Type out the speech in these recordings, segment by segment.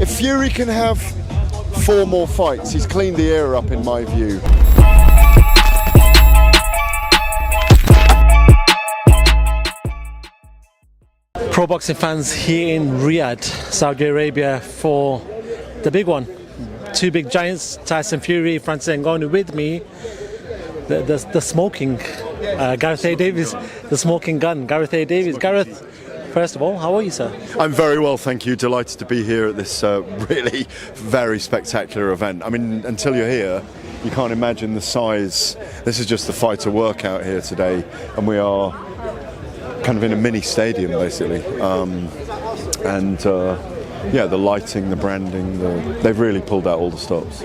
if Fury can have 4 more fights, he's cleaned the era up in my view. Pro boxing fans here in Riyadh, Saudi Arabia, for the big one. 2 big giants, Tyson Fury, Francis Ngannou. With me, the smoking Gareth A Davies, the smoking gun, Gareth A Davies. Gareth, first of all, how are you, sir? I'm very well, thank you. Delighted to be here at this really very spectacular event. I mean, until you're here, you can't imagine the size. This is just the fighter workout here today, and we are kind of in a mini stadium basically. Yeah, the lighting, the branding, they've really pulled out all the stops.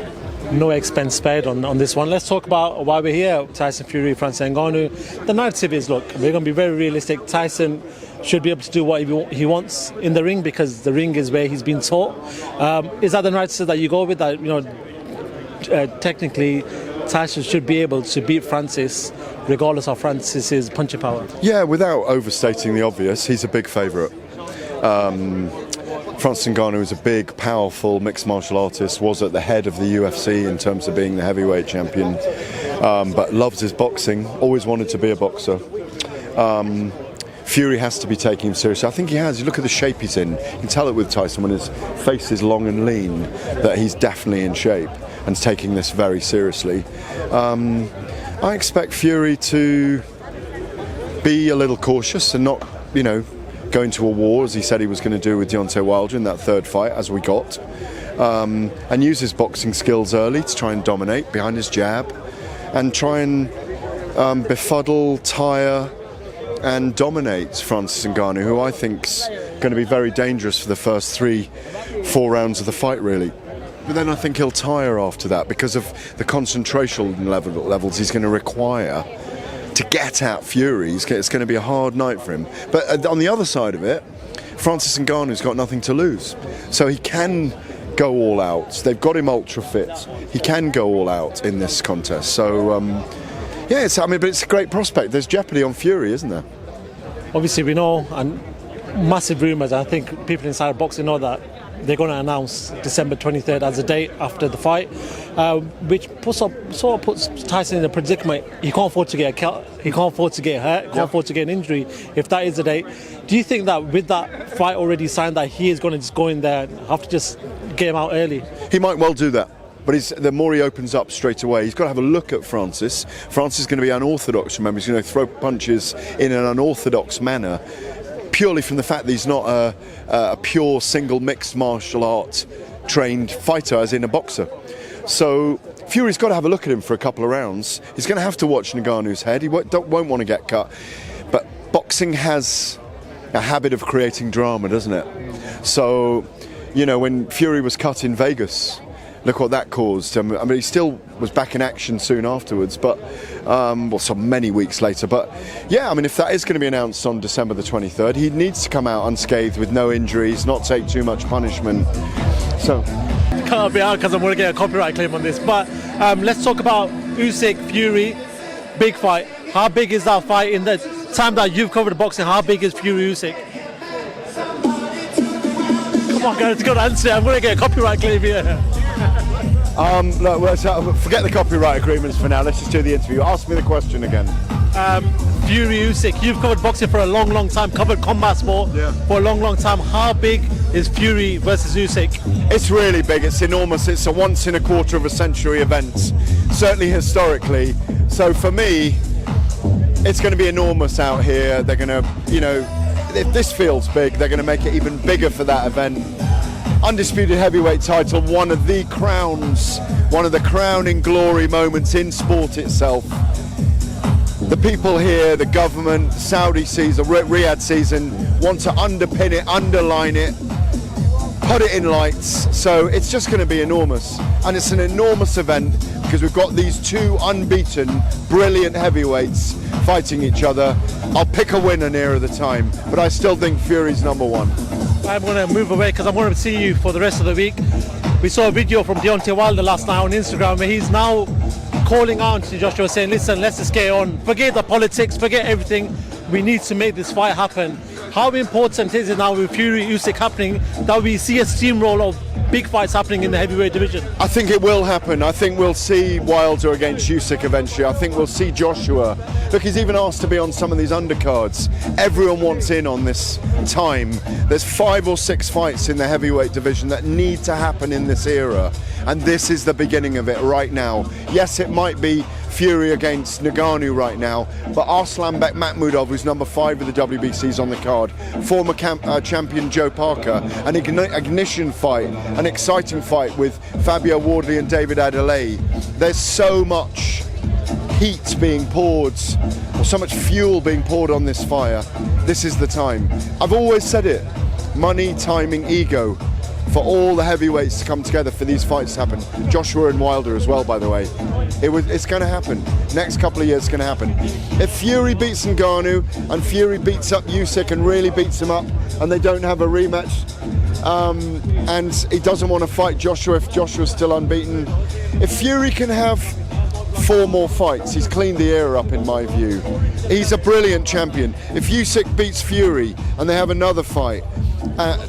No expense spared on this one. Let's talk about why we're here. Tyson Fury, Francis Ngannou. The narrative is, look, we're going to be very realistic. Tyson should be able to do what he wants in the ring because the ring is where he's been taught. Is that the narrative that you go with? That, you know, technically Tyson should be able to beat Francis regardless of Francis's punching power? Yeah, without overstating the obvious, he's a big favourite. Francis Ngannou is a big, powerful mixed martial artist, was at the head of the UFC in terms of being the heavyweight champion, but loves his boxing, always wanted to be a boxer. Fury has to be taking him seriously. I think he has. You look at the shape he's in. You can tell it with Tyson when his face is long and lean that he's definitely in shape and taking this very seriously. I expect Fury to be a little cautious and not, you know, go into a war as he said he was going to do with Deontay Wilder in that 3rd fight, as we got, and use his boxing skills early to try and dominate behind his jab and try and befuddle, tire and dominate Francis Ngannou, who I think's going to be very dangerous for the first 3-4 rounds of the fight really. But then I think he'll tire after that because of the concentration levels he's going to require to get at Fury. It's going to be a hard night for him. But on the other side of it, Francis Ngannou's got nothing to lose. So he can go all out. They've got him ultra fit. He can go all out in this contest. So, yeah, but it's a great prospect. There's jeopardy on Fury, isn't there? Obviously, we know, and massive rumours, I think people inside boxing know that they're going to announce December 23rd as a date after the fight, which puts Tyson in a predicament. He can't afford to get a cut, he can't afford to get hurt, can't afford to get an injury if that is the date. Do you think that with that fight already signed that he is going to just go in there and have to just get him out early? He might well do that. But the more he opens up straight away, he's got to have a look at Francis. Francis is going to be unorthodox, remember, he's going to throw punches in an unorthodox manner, purely from the fact that he's not a pure single mixed martial art trained fighter, as in a boxer. So Fury's got to have a look at him for a couple of rounds. He's going to have to watch Ngannou's head. He won't want to get cut. But boxing has a habit of creating drama, doesn't it? So, you know, when Fury was cut in Vegas, look what that caused. I mean, he still was back in action soon afterwards, but well, so many weeks later. But yeah, I mean, if that is going to be announced on December the 23rd, he needs to come out unscathed with no injuries, not take too much punishment. So can't be out because I'm going to get a copyright claim on this. But let's talk about Usyk Fury, big fight. How big is that fight in the time that you've covered boxing? How big is Fury Usyk? Come on, guys, got to answer. I'm going to get a copyright claim here. Look, forget the copyright agreements for now. Let's just do the interview. Ask me the question again. Fury Usyk, you've covered boxing for a long time, covered combat sport for a long time. How big is Fury versus Usyk? It's really big. It's enormous. It's a once in a quarter of a century event, certainly historically. So for me, it's going to be enormous out here. They're going to, you know, if this feels big, they're going to make it even bigger for that event. Undisputed heavyweight title, one of the crowning glory moments in sport itself. The people here, the government, Saudi season, Riyadh season, want to underpin it, underline it, put it in lights. So it's just going to be enormous. And it's an enormous event because we've got these 2 unbeaten, brilliant heavyweights fighting each other. I'll pick a winner nearer the time, but I still think Fury's number 1. I'm going to move away because I'm going to see you for the rest of the week. We saw a video from Deontay Wilder last night on Instagram where he's now calling out to Joshua saying, listen, let's just get on. Forget the politics, forget everything. We need to make this fight happen. How important is it now with Fury Usyk happening that we see a steamroll of big fights happening in the heavyweight division? I think it will happen. I think we'll see Wilder against Usyk eventually. I think we'll see Joshua. Look, he's even asked to be on some of these undercards. Everyone wants in on this time. There's 5 or 6 fights in the heavyweight division that need to happen in this era, and this is the beginning of it right now. Yes, it might be Fury against Ngannou right now, but Arslanbek Makhmudov, who's number 5 of the WBC, is on the card. Former champion Joe Parker, an ignition fight, an exciting fight with Fabio Wardley and David Adeleye. There's so much heat being poured, or so much fuel being poured on this fire. This is the time. I've always said it: money, timing, ego, for all the heavyweights to come together for these fights to happen. Joshua and Wilder as well, by the way. It's going to happen. Next couple of years, it's going to happen. If Fury beats Ngannou and Fury beats up Usyk and really beats him up, and they don't have a rematch, and he doesn't want to fight Joshua if Joshua's still unbeaten, if Fury can have 4 more fights, he's cleaned the era up in my view. He's a brilliant champion. If Usyk beats Fury and they have another fight, and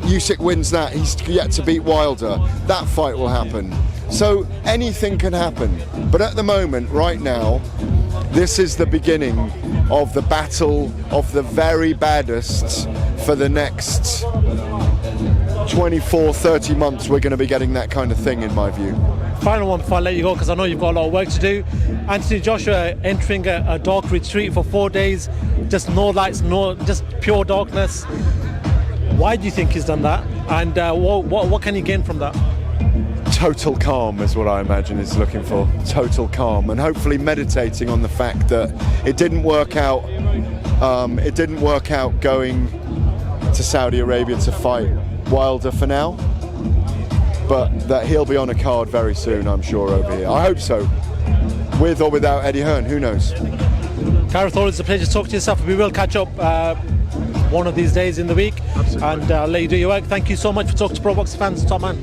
Usyk wins that, he's yet to beat Wilder, that fight will happen. So anything can happen, but at the moment, right now, this is the beginning of the battle of the very baddest for the next 24, 30 months. We're going to be getting that kind of thing, in my view. Final one before I let you go, because I know you've got a lot of work to do. Anthony Joshua entering a dark retreat for 4 days, just no lights, just pure darkness. Why do you think he's done that? And what can he gain from that? Total calm is what I imagine he's looking for. Total calm, and hopefully meditating on the fact that it didn't work out. It didn't work out going to Saudi Arabia to fight Wilder for now, but that he'll be on a card very soon, I'm sure, over here. I hope so. With or without Eddie Hearn, who knows? Gareth, always a pleasure to talk to yourself. We will catch up one of these days in the week. Absolutely. And I'll let you do your work. Thank you so much for talking to Pro Boxing fans. Top man.